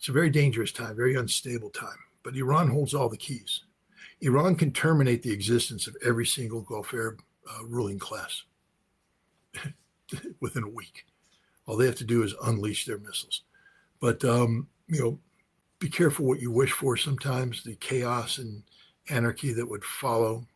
It's a very dangerous time, very unstable time. But Iran holds all the keys. Iran can terminate the existence of every single Gulf Arab ruling class within a week. All they have to do is unleash their missiles. But be careful what you wish for. Sometimes the chaos and anarchy that would follow,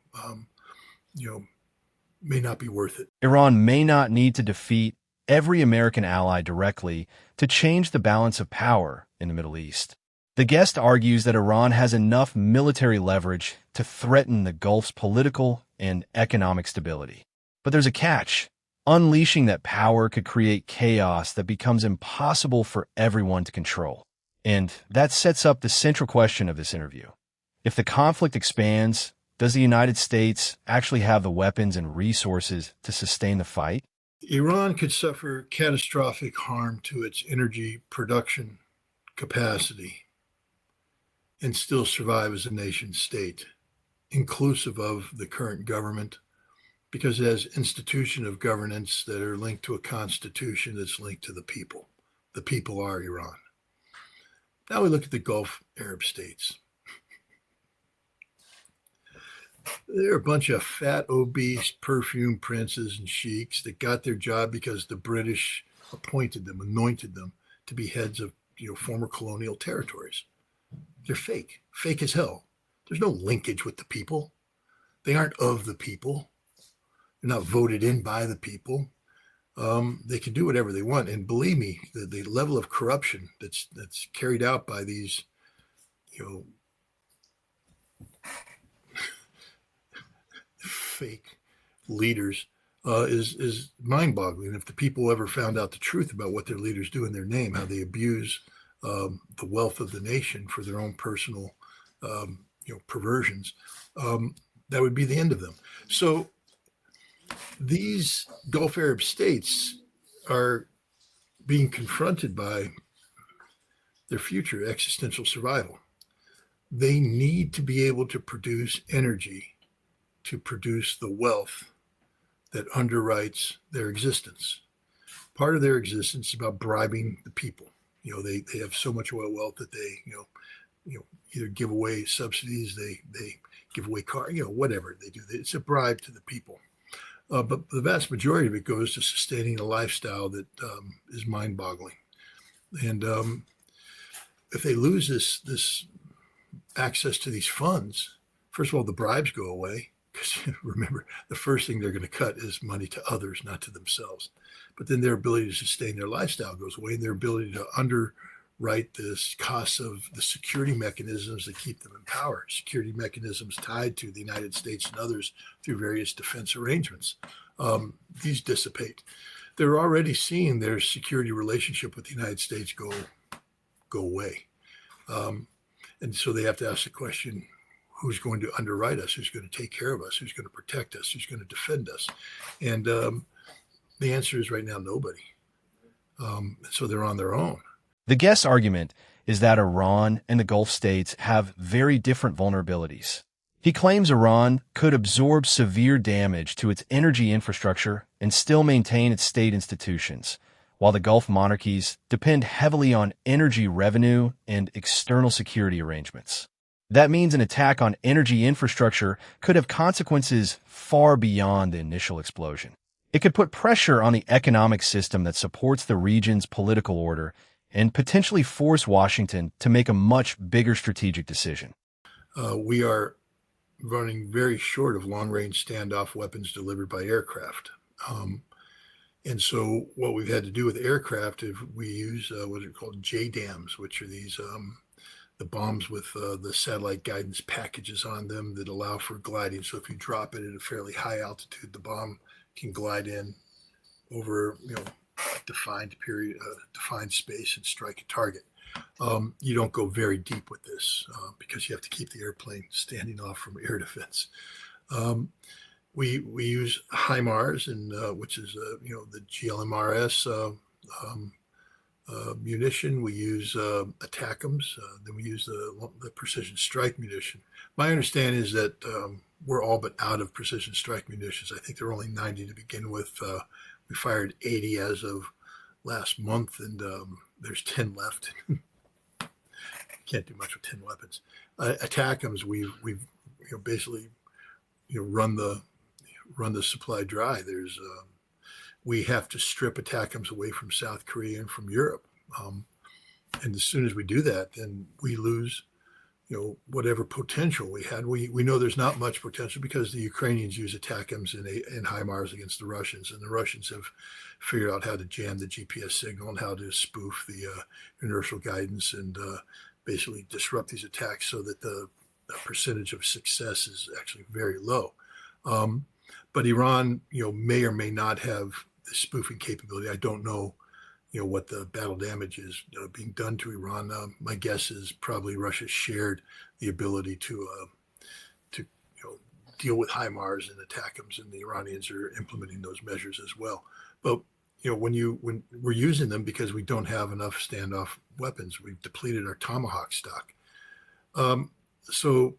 may not be worth it. Iran may not need to defeat every American ally directly to change the balance of power in the Middle East. The guest argues that Iran has enough military leverage to threaten the Gulf's political and economic stability. But there's a catch. Unleashing that power could create chaos that becomes impossible for everyone to control. And that sets up the central question of this interview. If the conflict expands, does the United States actually have the weapons and resources to sustain the fight? Iran could suffer catastrophic harm to its energy production capacity and still survive as a nation state, inclusive of the current government, because it has institution of governance that are linked to a constitution that's linked to the people. The people are Iran. Now we look at the Gulf Arab states. They're a bunch of fat, obese, perfume princes and sheiks that got their job because the British appointed them, anointed them to be heads of former colonial territories. They're fake as hell. There's no linkage with the people. They aren't of the people. They're not voted in by the people. They can do whatever they want. And believe me, the level of corruption that's carried out by these, fake leaders is mind-boggling. If the people ever found out the truth about what their leaders do in their name, how they abuse the wealth of the nation for their own personal, perversions, that would be the end of them. So these Gulf Arab states are being confronted by their future existential survival. They need to be able to produce energy to produce the wealth that underwrites their existence. Part of their existence is about bribing the people. They have so much oil wealth that they, either give away subsidies, they give away cars, whatever they do. It's a bribe to the people. But the vast majority of it goes to sustaining a lifestyle that is mind-boggling. And if they lose this access to these funds, first of all, the bribes go away. Because remember, the first thing they're going to cut is money to others, not to themselves. But then their ability to sustain their lifestyle goes away, and their ability to underwrite this cost of the security mechanisms that keep them in power, security mechanisms tied to the United States and others through various defense arrangements. These dissipate. They're already seeing their security relationship with the United States go away. And so they have to ask the question, who's going to underwrite us, who's going to take care of us, who's going to protect us, who's going to defend us? And the answer is right now, nobody. So they're on their own. The guest's argument is that Iran and the Gulf states have very different vulnerabilities. He claims Iran could absorb severe damage to its energy infrastructure and still maintain its state institutions, while the Gulf monarchies depend heavily on energy revenue and external security arrangements. That means an attack on energy infrastructure could have consequences far beyond the initial explosion. It could put pressure on the economic system that supports the region's political order and potentially force Washington to make a much bigger strategic decision. We are running very short of long-range standoff weapons delivered by aircraft. And so what we've had to do with aircraft is we use what are called JDAMs, which are these the bombs with the satellite guidance packages on them that allow for gliding. So if you drop it at a fairly high altitude, the bomb can glide in over defined space and strike a target. You don't go very deep with this because you have to keep the airplane standing off from air defense. We use HIMARS, and which is the GLMRS munition. We use ATACMS. Then we use the precision strike munition. My understanding is that we're all but out of precision strike munitions. I think there are only 90 to begin with. We fired 80 as of last month, and there's 10 left. can't do much with 10 weapons. ATACMS, we've basically run the supply dry. We have to strip ATACMS away from South Korea and from Europe, and as soon as we do that, then we lose whatever potential we had. We know there's not much potential because the Ukrainians use ATACMS and HIMARS against the Russians, and the Russians have figured out how to jam the GPS signal and how to spoof the inertial guidance and basically disrupt these attacks so that the percentage of success is actually very low. But Iran, may or may not have the spoofing capability. I don't know, what the battle damage is being done to Iran. My guess is probably Russia shared the ability to deal with HIMARS and ATACMS, and the Iranians are implementing those measures as well. But when we're using them because we don't have enough standoff weapons, we've depleted our Tomahawk stock. So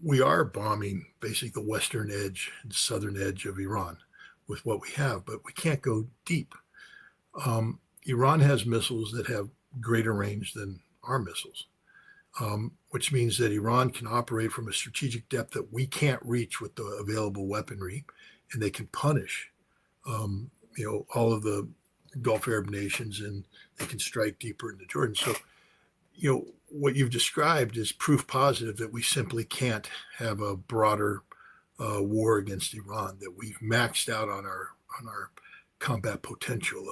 we are bombing basically the western edge and southern edge of Iran with what we have, but we can't go deep. Iran has missiles that have greater range than our missiles, which means that Iran can operate from a strategic depth that we can't reach with the available weaponry, and they can punish, all of the Gulf Arab nations, and they can strike deeper into Jordan. So, what you've described is proof positive that we simply can't have a broader war against Iran, that we've maxed out on our combat potential.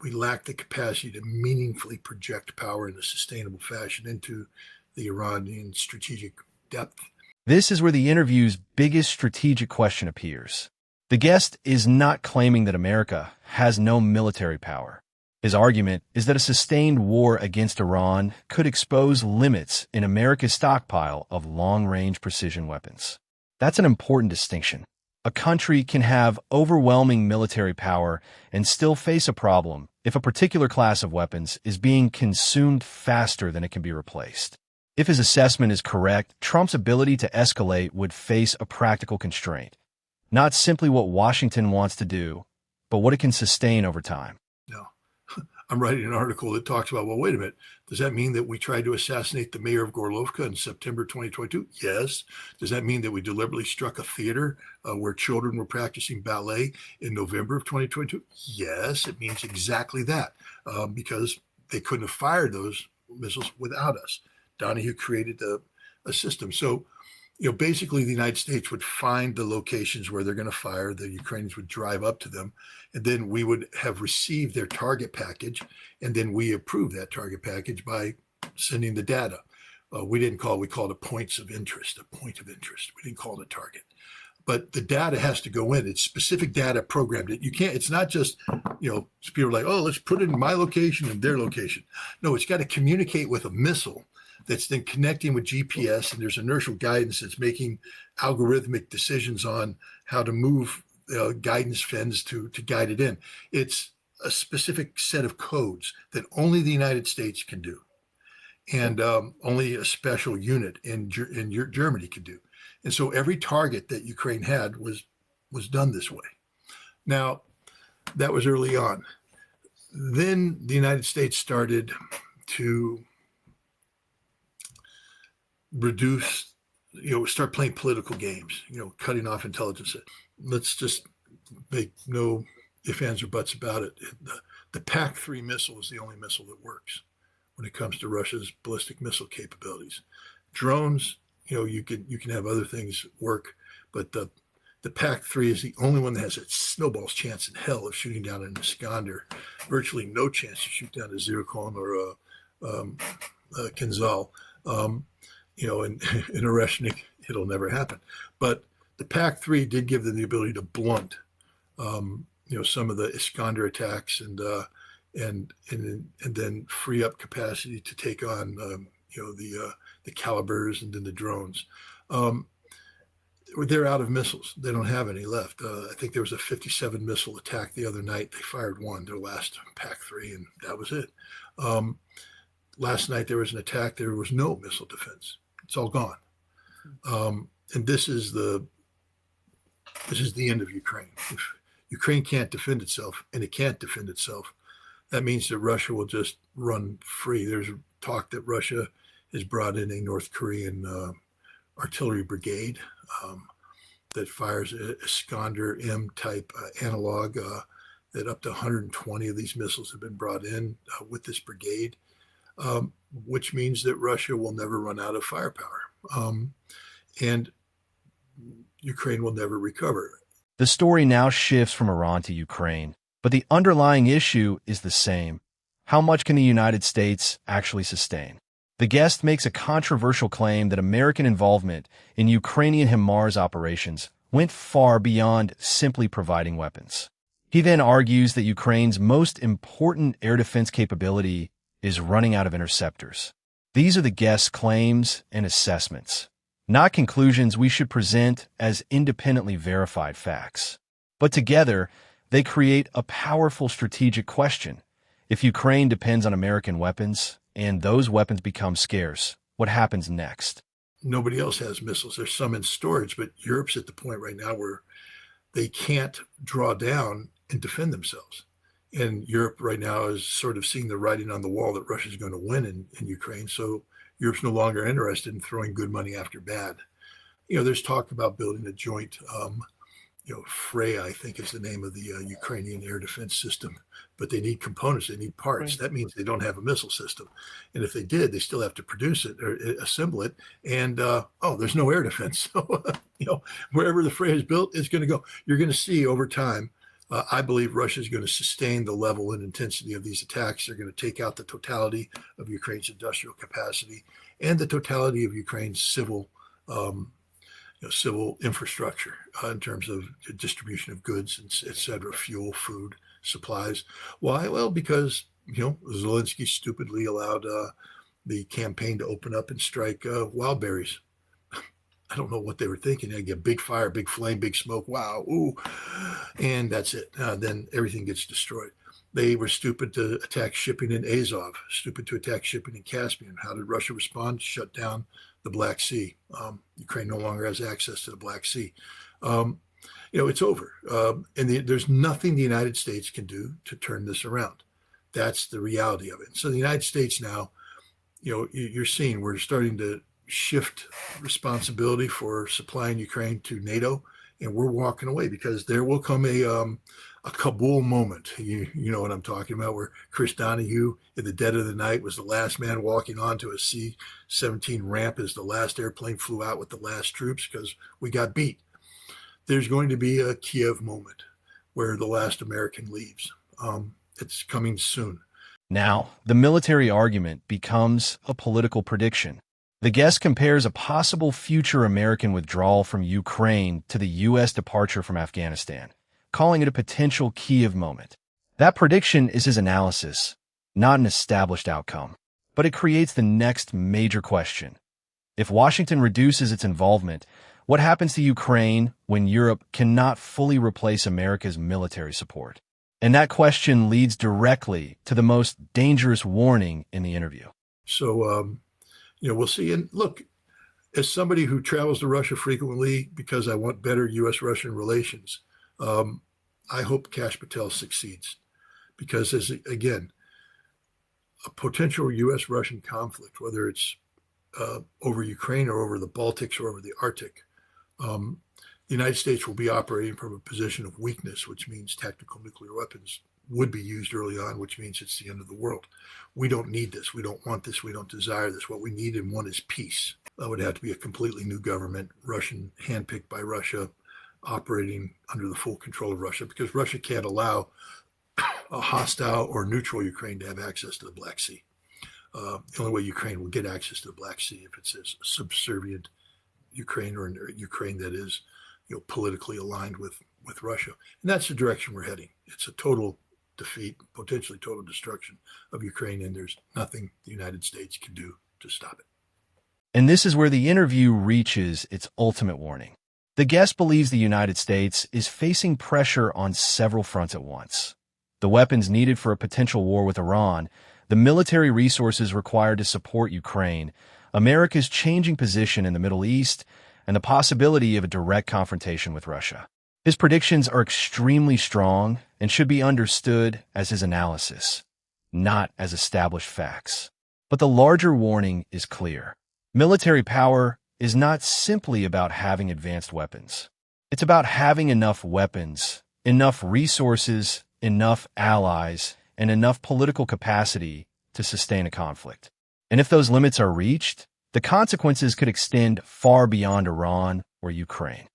We lack the capacity to meaningfully project power in a sustainable fashion into the Iranian strategic depth. This is where the interview's biggest strategic question appears. The guest is not claiming that America has no military power. His argument is that a sustained war against Iran could expose limits in America's stockpile of long-range precision weapons. That's an important distinction. A country can have overwhelming military power and still face a problem if a particular class of weapons is being consumed faster than it can be replaced. If his assessment is correct, Trump's ability to escalate would face a practical constraint. Not simply what Washington wants to do, but what it can sustain over time. No. I'm writing an article that talks about, well, wait a minute, does that mean that we tried to assassinate the mayor of Gorlovka in September 2022? Yes. Does that mean that we deliberately struck a theater where children were practicing ballet in November of 2022? Yes, it means exactly that, because they couldn't have fired those missiles without us. Donahue created a system. So, basically the United States would find the locations where they're going to fire. The Ukrainians would drive up to them, and then we would have received their target package, and then we approved that target package by sending the data. We called it points of interest, a point of interest. We didn't call it a target. But the data has to go in. It's specific data programmed. It's not just, people are like, oh, let's put it in my location and their location. No, it's got to communicate with a missile that's then connecting with GPS, and there's inertial guidance that's making algorithmic decisions on how to move guidance fins to guide it in. It's a specific set of codes that only the United States can do, and only a special unit in Germany can do. And so every target that Ukraine had was done this way. Now, that was early on. Then the United States started to reduce, start playing political games, cutting off intelligence. Let's just make no ifs, ands, or buts about it. The PAC-3 missile is the only missile that works when it comes to Russia's ballistic missile capabilities. Drones, you can have other things work, but the PAC-3 is the only one that has a snowball's chance in hell of shooting down an Iskander. Virtually no chance to shoot down a Zircon or a Kinzhal. In Oreshnik, it'll never happen. But the PAC-3 did give them the ability to blunt, some of the Iskander attacks and then free up capacity to take on, the calibers and then the drones. They're out of missiles. They don't have any left. I think there was a 57 missile attack the other night. They fired one, their last PAC-3, and that was it. Last night there was an attack. There was no missile defense. It's all gone. And this is the end of Ukraine. If Ukraine can't defend itself, and it can't defend itself, that means that Russia will just run free. There's talk that Russia has brought in a North Korean artillery brigade that fires a Iskander M type analog. That up to 120 of these missiles have been brought in with this brigade, which means that Russia will never run out of firepower, and Ukraine will never recover. The story now shifts from Iran to Ukraine, but the underlying issue is the same. How much can the United States actually sustain? The guest makes a controversial claim that American involvement in Ukrainian HIMARS operations went far beyond simply providing weapons. He then argues that Ukraine's most important air defense capability is running out of interceptors. These are the guest's claims and assessments, not conclusions we should present as independently verified facts. But together, they create a powerful strategic question. If Ukraine depends on American weapons, and those weapons become scarce, what happens next? Nobody else has missiles. There's some in storage, but Europe's at the point right now where they can't draw down and defend themselves. And Europe right now is sort of seeing the writing on the wall that Russia's going to win in Ukraine. So Europe's no longer interested in throwing good money after bad. There's talk about building a joint, Freya, I think is the name of the Ukrainian air defense system. But they need components, they need parts. Right. That means they don't have a missile system. And if they did, they still have to produce it or assemble it. And, there's no air defense. So, wherever the Freya is built, it's going to go. You're going to see over time, I believe Russia is going to sustain the level and intensity of these attacks. They're going to take out the totality of Ukraine's industrial capacity and the totality of Ukraine's civil infrastructure in terms of distribution of goods, et cetera, fuel, food, supplies. Why? Well, because, Zelensky stupidly allowed the campaign to open up and strike wild berries. I don't know what they were thinking. They get big fire, big flame, big smoke. Wow. Ooh. And that's it. Then everything gets destroyed. They were stupid to attack shipping in Azov, stupid to attack shipping in Caspian. How did Russia respond? Shut down the Black Sea. Ukraine no longer has access to the Black Sea. It's over. And there's nothing the United States can do to turn this around. That's the reality of it. So the United States now, you're seeing we're starting to shift responsibility for supplying Ukraine to NATO, and we're walking away because there will come a Kabul moment. You know what I'm talking about, where Chris Donahue in the dead of the night was the last man walking onto a C-17 ramp as the last airplane flew out with the last troops because we got beat. There's going to be a Kiev moment where the last American leaves. It's coming soon. Now, the military argument becomes a political prediction. The guest compares a possible future American withdrawal from Ukraine to the U.S. departure from Afghanistan, calling it a potential Kiev moment. That prediction is his analysis, not an established outcome. But it creates the next major question. If Washington reduces its involvement, what happens to Ukraine when Europe cannot fully replace America's military support? And that question leads directly to the most dangerous warning in the interview. So, we'll see. And look, as somebody who travels to Russia frequently because I want better U.S. Russian relations, I hope Kash Patel succeeds because, again, a potential U.S. Russian conflict, whether it's over Ukraine or over the Baltics or over the Arctic, the United States will be operating from a position of weakness, which means tactical nuclear weapons would be used early on, which means it's the end of the world. We don't need this. We don't want this. We don't desire this. What we need and want is peace. That would have to be a completely new government, Russian, handpicked by Russia, operating under the full control of Russia, because Russia can't allow a hostile or neutral Ukraine to have access to the Black Sea. The only way Ukraine will get access to the Black Sea if it's a subservient Ukraine or Ukraine that is, politically aligned with Russia. And that's the direction we're heading. It's a total defeat, potentially total destruction of Ukraine, and there's nothing the United States can do to stop it. And this is where the interview reaches its ultimate warning. The guest believes the United States is facing pressure on several fronts at once. The weapons needed for a potential war with Iran, the military resources required to support Ukraine, America's changing position in the Middle East, and the possibility of a direct confrontation with Russia. His predictions are extremely strong and should be understood as his analysis, not as established facts. But the larger warning is clear. Military power is not simply about having advanced weapons. It's about having enough weapons, enough resources, enough allies, and enough political capacity to sustain a conflict. And if those limits are reached, the consequences could extend far beyond Iran or Ukraine.